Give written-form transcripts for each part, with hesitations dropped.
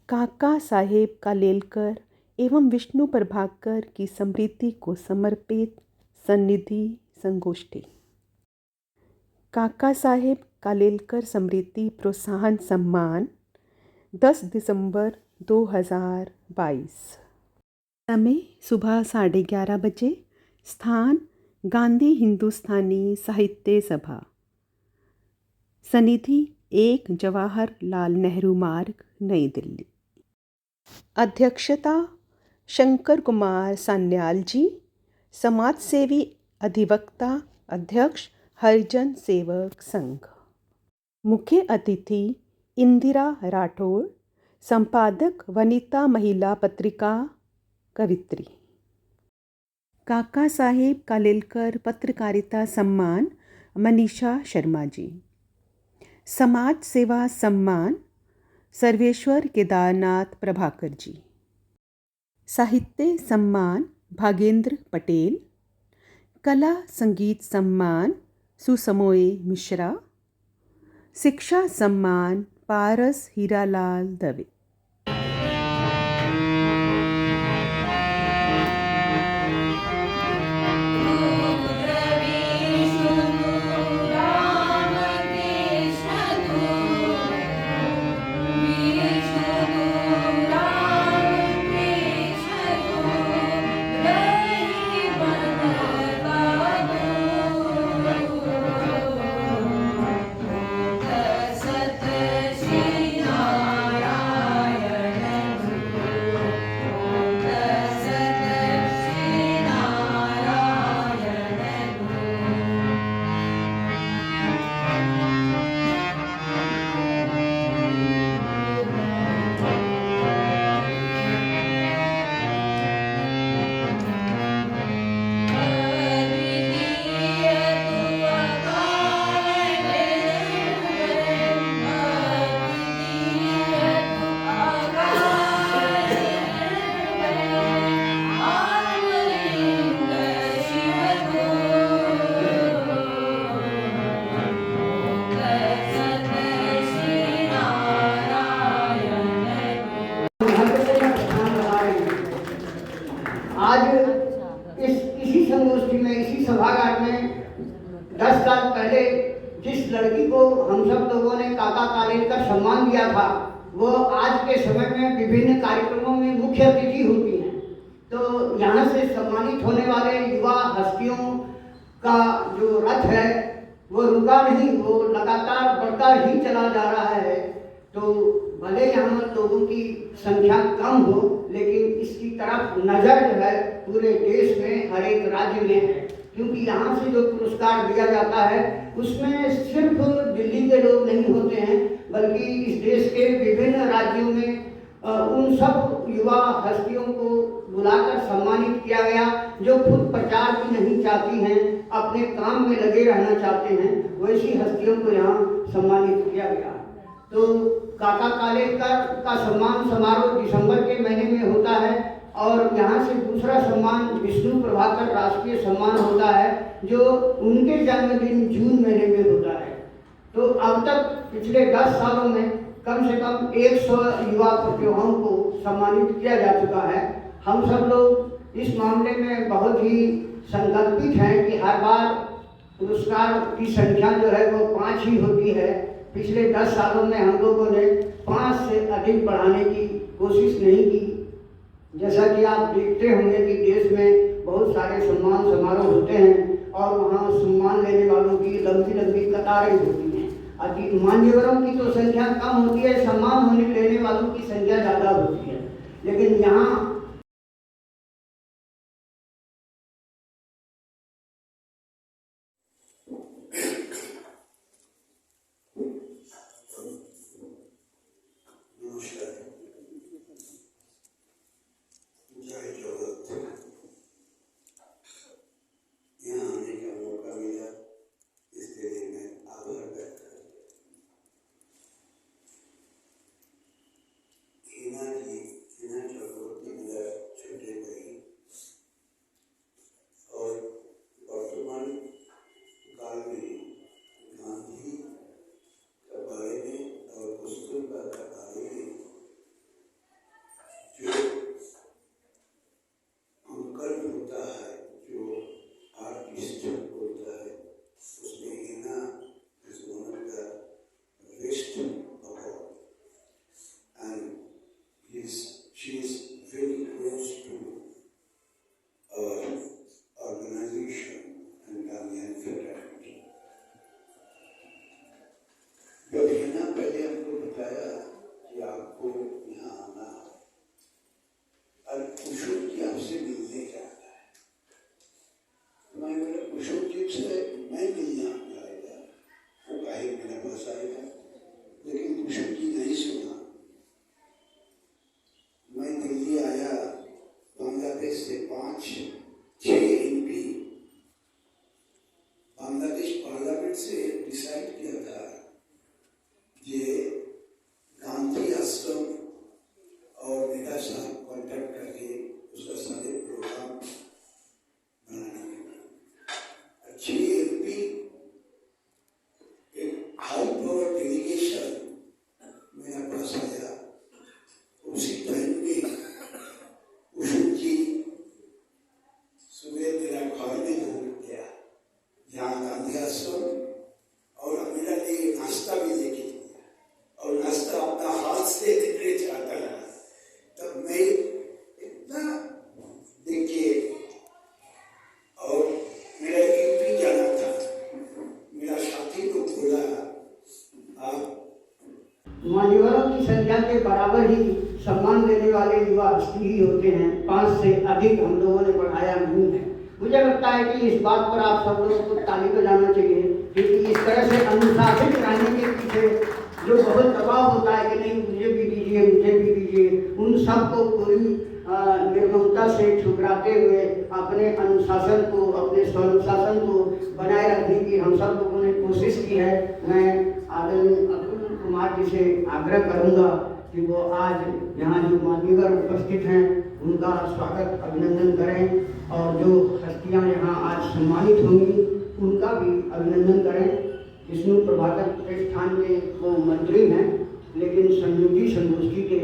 काका साहेब कालेलकर एवं विष्णु प्रभाकर की स्मृति को समर्पित सन्निधि संगोष्ठी। काका साहेब कालेलकर स्मृति प्रोत्साहन सम्मान 10 दिसंबर 2022। समय सुबह 11:30 बजे। स्थान गांधी हिंदुस्तानी साहित्य सभा, सनिधि 1 जवाहरलाल नेहरू मार्ग, नई दिल्ली। अध्यक्षता शंकर कुमार सान्याल जी, समाजसेवी अधिवक्ता, अध्यक्ष हरिजन सेवक संघ। मुख्य अतिथि इंदिरा राठौड़, संपादक वनिता महिला पत्रिका, कवित्री। काका साहेब कालेलकर पत्रकारिता सम्मान मनीषा शर्मा जी। समाज सेवा सम्मान सर्वेश्वर केदारनाथ प्रभाकर जी। साहित्य सम्मान भागेंद्र पटेल। कला संगीत सम्मान सुसमोए मिश्रा। शिक्षा सम्मान पारस हीरालाल दवे। आज इसी संगोष्ठी में, इसी सभागार में 10 साल पहले जिस लड़की को हम सब लोगों ने काका कालेलकर सम्मान दिया था, वो आज के समय में विभिन्न कार्यक्रमों में मुख्य अतिथि होती हैं। तो यहाँ से सम्मानित होने वाले युवा हस्तियों का जो रथ है वो रुका नहीं, वो लगातार बढ़ता ही चला जा रहा है। तो भले यहाँ लोगों की संख्या कम हो, लेकिन इसकी तरफ नज़र जो है पूरे देश में हर एक राज्य में है, क्योंकि यहाँ से जो पुरस्कार दिया जाता है उसमें सिर्फ दिल्ली के लोग नहीं होते हैं, बल्कि इस देश के विभिन्न राज्यों में उन सब युवा हस्तियों को बुलाकर सम्मानित किया गया जो खुद प्रचार भी नहीं चाहती हैं, अपने काम में लगे रहना चाहते हैं, वैसी हस्तियों को यहाँ सम्मानित किया गया। तो काका कालेलकर का सम्मान समारोह दिसंबर के महीने में होता है और यहाँ से दूसरा सम्मान विष्णु प्रभाकर राष्ट्रीय सम्मान होता है जो उनके जन्मदिन जून महीने में होता है। तो अब तक पिछले 10 सालों में कम से कम 100 युवा प्रतिभाओं को सम्मानित किया जा चुका है। हम सब लोग इस मामले में बहुत ही संकल्पित हैं कि हर बार पुरस्कार की संख्या जो है वो 5 ही होती है। पिछले 10 सालों में हम लोगों ने 5 से अधिक बढ़ाने की कोशिश नहीं की। जैसा कि आप देखते होंगे कि देश में बहुत सारे सम्मान समारोह होते हैं और वहाँ सम्मान लेने वालों की लंबी लंबी कतारें होती हैं। अति मान्यवरों की तो संख्या कम होती है, सम्मान होने लेने वालों की संख्या ज़्यादा होती है। लेकिन यहाँ वाले युवा हस्ती ही होते हैं, 5 से अधिक हम लोगों ने पढ़ाया नहीं है। मुझे लगता है कि इस बात पर आप सब लोगों को ताली बजाना चाहिए, क्योंकि इस तरह से अनुशासित रहने के पीछे जो बहुत दबाव होता है कि नहीं मुझे भी दीजिए, मुझे भी दीजिए, उन सबको पूरी निर्ममता से ठुकराते हुए अपने अनुशासन को, अपने स्वानुशासन को बनाए रखने की हम सब लोगों ने कोशिश की है। मैं आदरणीय अतुल कुमार जी से आग्रह करूंगा कि वो आज यहाँ जो मान्यवर उपस्थित हैं उनका स्वागत अभिनंदन करें, और जो हस्तियाँ यहाँ आज सम्मानित होंगी उनका भी अभिनंदन करें। विष्णु प्रभाकर प्रतिष्ठान के वो मंत्री हैं, लेकिन संयोगी संगोष्ठी के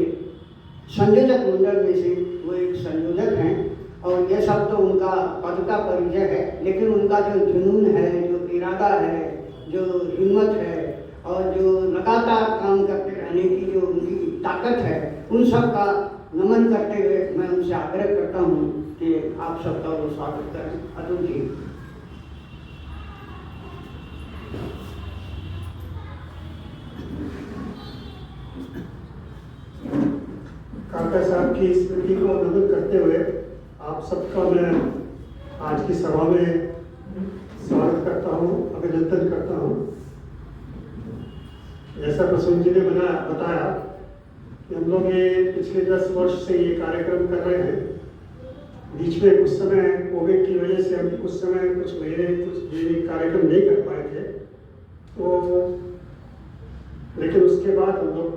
संयोजक मंडल में से वो एक संयोजक हैं, और ये सब तो उनका पद का परिचय है, लेकिन उनका जो जुनून है, जो इरादा है, जो हिम्मत है और जो लगातार काम करते रहने की जो उनकी ताकत है, उन सब का नमन करते हुए मैं उनसे आग्रह करता हूँ कि आप सबका वो स्वागत करें। अतुल जी। काका साहब की स्मृति को नमन करते हुए आप सबका मैं आज की सभा में स्वागत करता हूँ, अभिनंदन करता हूँ। जैसा प्रसून जी ने बताया कि हम लोग ये पिछले 10 वर्ष से ये कार्यक्रम कर रहे हैं। बीच में कुछ समय कोविड की वजह से हम कुछ महीने ये कार्यक्रम नहीं कर पाए थे, तो लेकिन उसके बाद हम लोग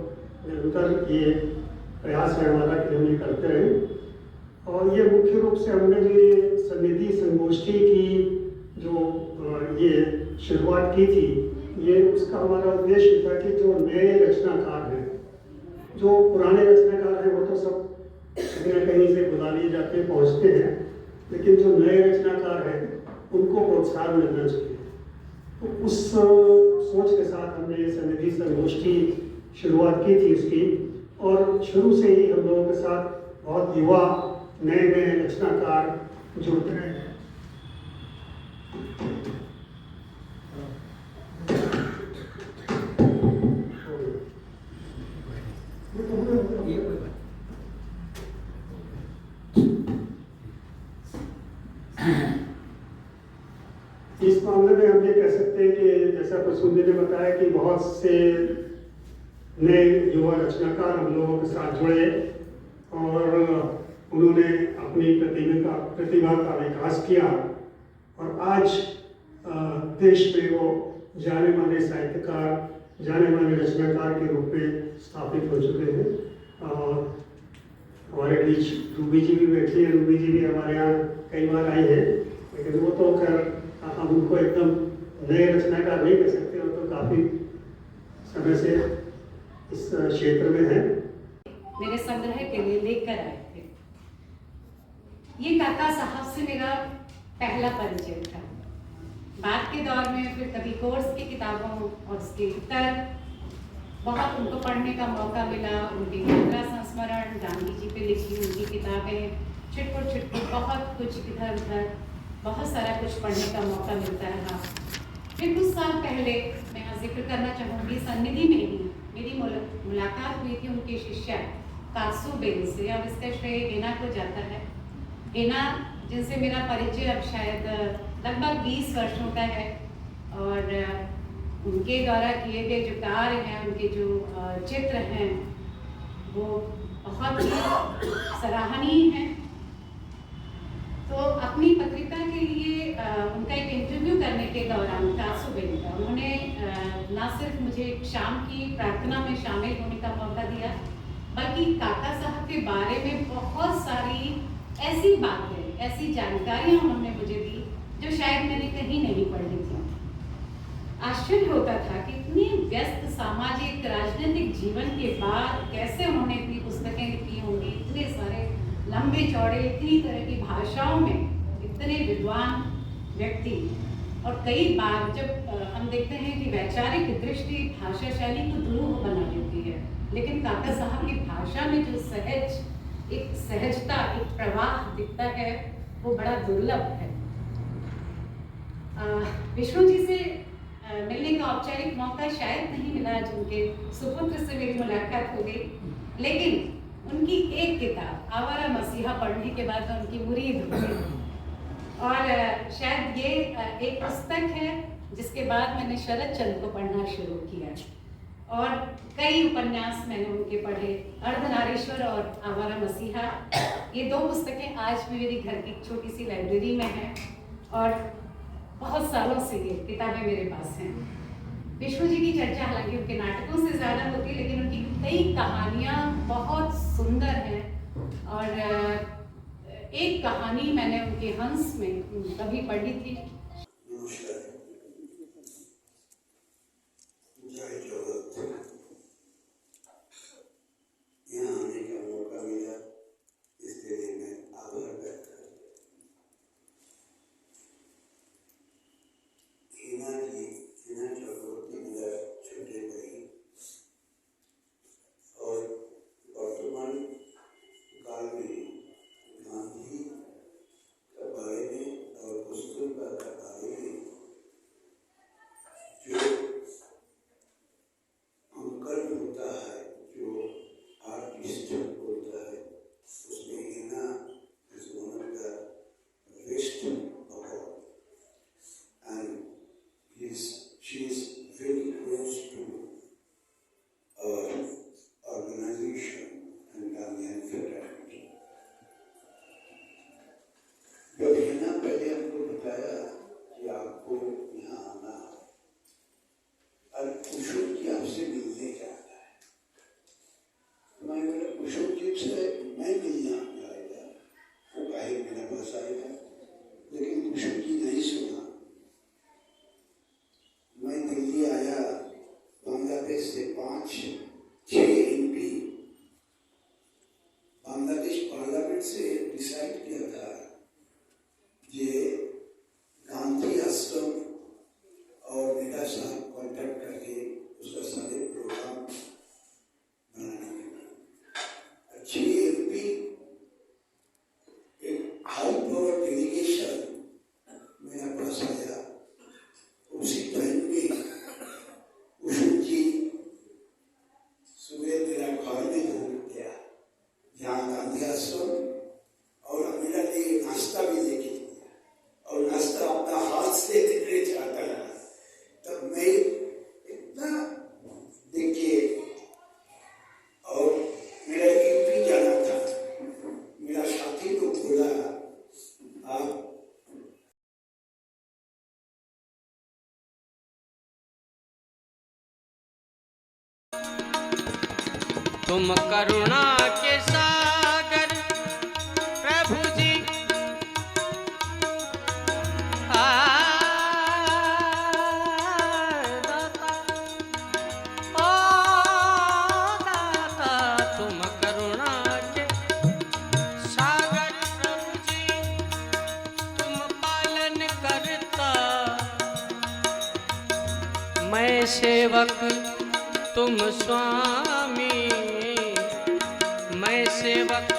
निरंतर ये प्रयास है हमारा कि हम ये करते रहें। और ये मुख्य रूप से हमने जो ये सन्निधि संगोष्ठी की जो ये शुरुआत की थी, ये उसका हमारा उद्देश्य था कि जो नए रचनाकार हैं, जो पुराने रचनाकार हैं वो तो सब कहीं ना कहीं से बुला लिए जाते हैं, पहुँचते हैं, लेकिन जो नए रचनाकार हैं उनको प्रोत्साहन मिलना चाहिए। तो उस सोच के साथ हमने ये सन्निधि संगोष्ठी शुरुआत की थी उसकी, और शुरू से ही हम लोगों के साथ बहुत युवा नए रचनाकार जुड़ते रहे हैं। इस मामले में हम ये कह सकते हैं कि जैसा प्रसून जी ने बताया कि बहुत से नए युवा रचनाकार हम लोगों के साथ जुड़े और उन्होंने अपनी प्रतिभा का विकास किया, और आज देश में वो जाने माने साहित्यकार, जाने माने रचनाकार के रूप में स्थापित हो चुके हैं। हमारे बीच रूबी जी भी बैठी है, रूबी जी भी हमारे यहाँ कई बार आई है, लेकिन वो तो खैर हम उनको एकदम नए रचनाकार नहीं कह सकते, वो तो काफ़ी समय से इस क्षेत्र में है। मेरे संग्रह के लिए लेकर आए थे। ये काका साहब से मेरा पहला परिचय था। बाद के दौर में फिर कभी कोर्स की किताबों और उसके उत्तर बहुत उनको पढ़ने का मौका मिला। उनकी यात्रा संस्मरण, गांधी जी पे लिखी उनकी किताबें, छिटपुट बहुत कुछ इधर उधर बहुत सारा कुछ पढ़ने का मौका मिलता रहा। फिर कुछ साल पहले मैं यहाँ जिक्र करना चाहूँगी, सन्निधि में ही मेरी मुलाकात हुई थी उनके शिष्या कासू बेन से। अब इसका श्रेय गेना को जाता है। गेना जिनसे मेरा परिचय अब शायद लगभग 20 वर्षों का है, और उनके द्वारा किए गए जो कार्य हैं, उनके जो चित्र हैं, वो बहुत ही सराहनीय हैं। तो अपनी पत्रिका के लिए उनका एक इंटरव्यू करने के दौरान कासू बेन का उन्होंने न सिर्फ मुझे शाम की प्रार्थना में शामिल होने का मौका दिया, बल्कि काका साहब के बारे में बहुत सारी ऐसी बातें, ऐसी जानकारियां उन्होंने मुझे दी जो शायद मैंने कहीं नहीं पढ़ी थी। आश्चर्य होता था कि इतनी व्यस्त सामाजिक राजनीतिक जीवन के बाद कैसे उन्होंने इतनी पुस्तकें लिखी होंगी, इतने सारे लंबे चौड़े, इतनी तरह की भाषाओं में इतने विद्वान व्यक्ति। और कई बार जब हम देखते हैं कि वैचारिक दृष्टि भाषा शैली को दुरूह बना देती है, लेकिन काका साहब की भाषा में जो एक सहजता, एक प्रवाह दिखता है, वो बड़ा दुर्लभ है। विष्णु जी से मिलने का औपचारिक मौका शायद नहीं मिला, जिनके सुपुत्र से मेरी मुलाकात हो गई, लेकिन उनकी एक किताब आवारा मसीहा पढ़ने के बाद मैं उनकी मुरीद हो गई। और शायद ये एक पुस्तक है जिसके बाद मैंने शरद चंद्र को पढ़ना शुरू किया और कई उपन्यास मैंने उनके पढ़े, अर्धनारीश्वर और आवारा मसीहा। ये दो पुस्तकें आज भी मेरी घर की छोटी सी लाइब्रेरी में हैं और बहुत सालों से ये किताबें मेरे पास हैं। विष्णु जी की चर्चा हालांकि उनके नाटकों से ज़्यादा होती है, लेकिन उनकी कई कहानियाँ बहुत सुंदर हैं। और एक कहानी मैंने उनके हंस में कभी पढ़ी थी। नमस्कार, जय जगत। यहाँ आने का मौका मिला, इसके लिए मैं आभार व्यक्त करता हूँ। हिना चक्रवर्ती मेरा छोटे भाई और वर्तमान काल में गांधी के बारे में और कस्तूरबा के बारे में जो अंकल होता है, जो आर्टिस्ट होता है, उसमें Hina is one of the best award and she is very close to our organisation and Gandhian federation. जब हिना पहले हमको बताया कि आपको यहाँ आना है और कुशल जी आपसे मिलने जाता है, मैं बोला कुशल जी से मैं मिलना आएगा, वो काहे मेरे पास आएगा, लेकिन कुशल जी नहीं सुना। मैं दिल्ली आया, बांग्लादेश से 5-6 MP बांग्लादेश पार्लियामेंट से डिसाइड किया था ये गांधी आश्रम और मेरा साथ कॉन्टैक्ट करके उसका सारे प्रोग्राम बनाने के अच्छी MP एक हाई पावर डेलीगेशन मेरा पास आया। उसी टाइम में कुशल जी सुबह मेरा घर में ढूंढ गया, जहाँ गांधी आश्रम, और मेरा लिए नाश्ता भी लेके दिया और नाश्ता अपना हाथ से देने चाहता रहा। तब मैं इतना देखिए, और मेरा यूपी जाना था, मेरा साथी लोग बोला आप तुम करुणा के सागर प्रभु जी, दाता, ओ दाता, तुम करुणा के सागर प्रभु जी, तुम पालन करता, मैं सेवक तुम स्वामी, मैं सेवक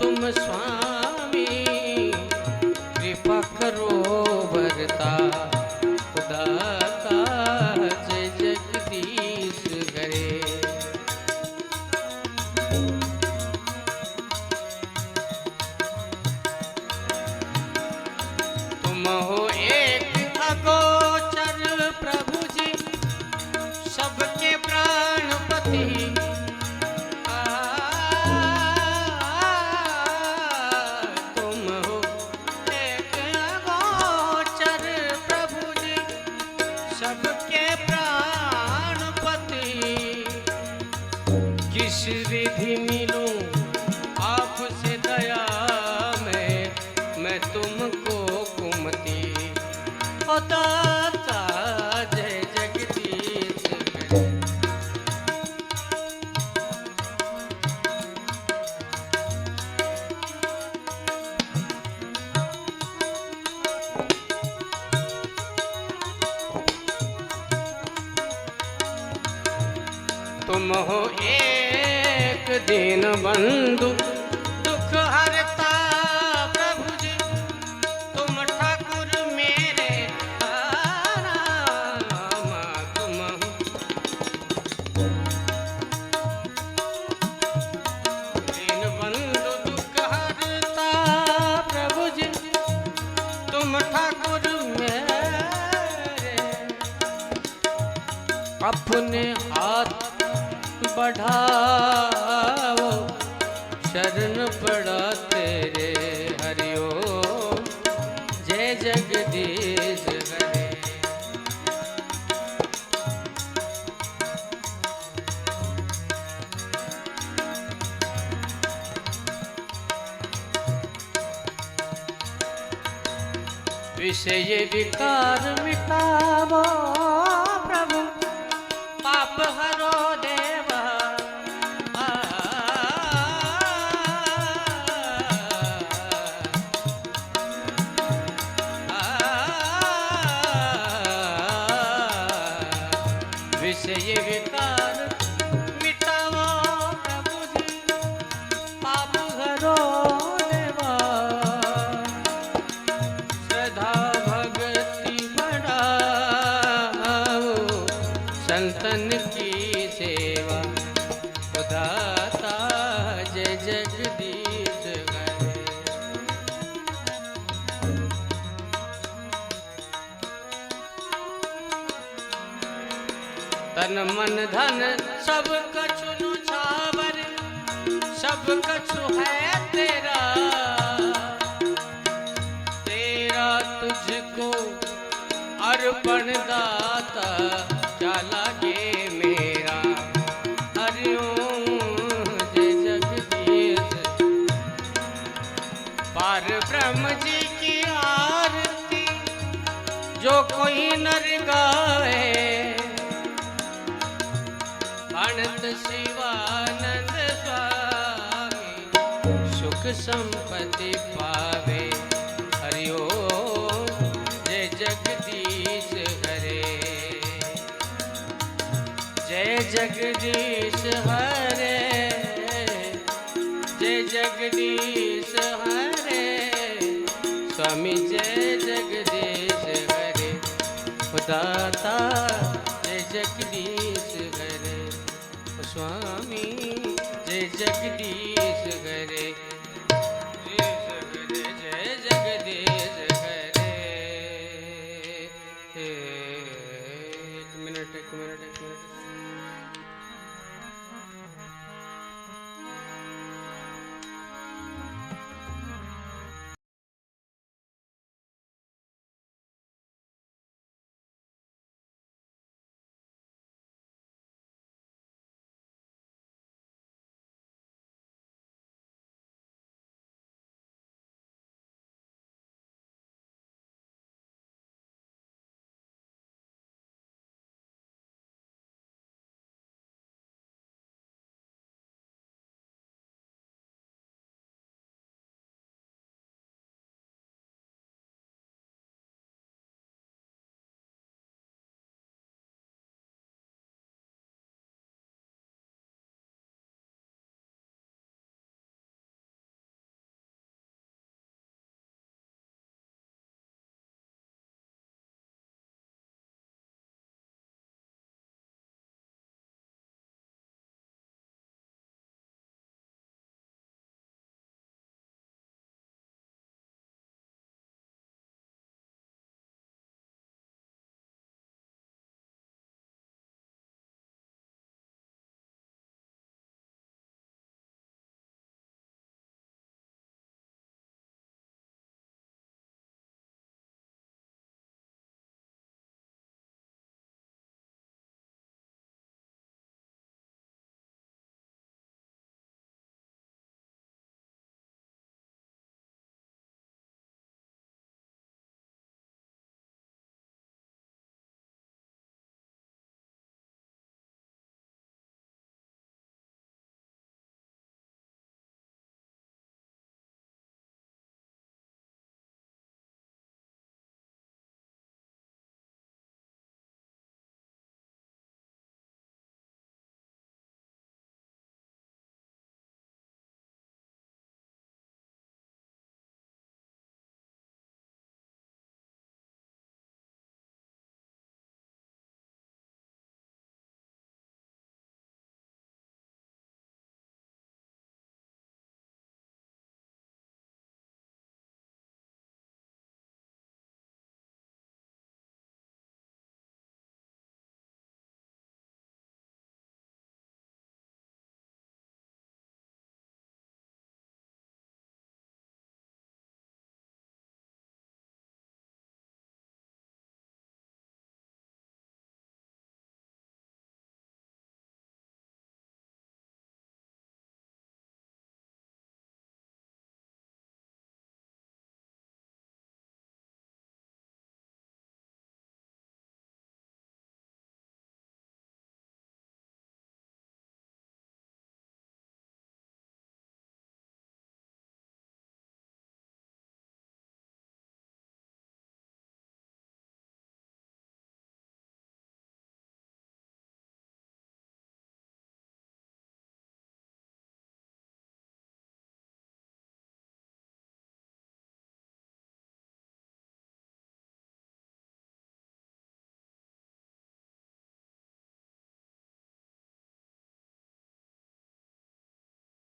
तुम स्वामी, कृपा करो बरता खुदाता, जय जगदीश करे। तुम हो एक अगोचर प्रभु जी, सबके प्राणपति, तुम हो एक अगोचर प्रभु जी, सबके प्राणपति। किस रिधि मिलूं आपसे दया में, मैं तुमको कुमति, ओ दाता जय जगदीश करे। तुम हो एक दीन बंधु, दुख हरता प्रभु जी, तुम ठाकुर मेरे राम, तुम हो प्रभु ने हाथ बढ़ाओ, शरण पड़ा तेरे हरिओम, जय जगदीश हरे। विषय विकार मिटावो प्रभु, पाप हरो देवा। विषय विकार मिटावो प्रभु जी, पाप हरो देवा। श्रद्धा भक्ति बढ़ाओ, संतन की सेवा उदाता, जय जगदीश हरे। तन मन धन सब कछु नुछावर, सब कछु है तेरा, तेरा तुझको अर्पण दाता, क्या लागे मेरा हरिओम, जय जगदीश। पार ब्रह्म जी की आरती जो कोई नर गावे, अनंत शिवानंद स्वामी, सुख संपत्ति पावे हरिओम, जय जगदीश हरे। जय जगदीश हरे, जय जगदीश हरे, स्वामी जय जगदीश हरे। दाता जय जगदीश हरे, स्वामी जय जगदीश हरे।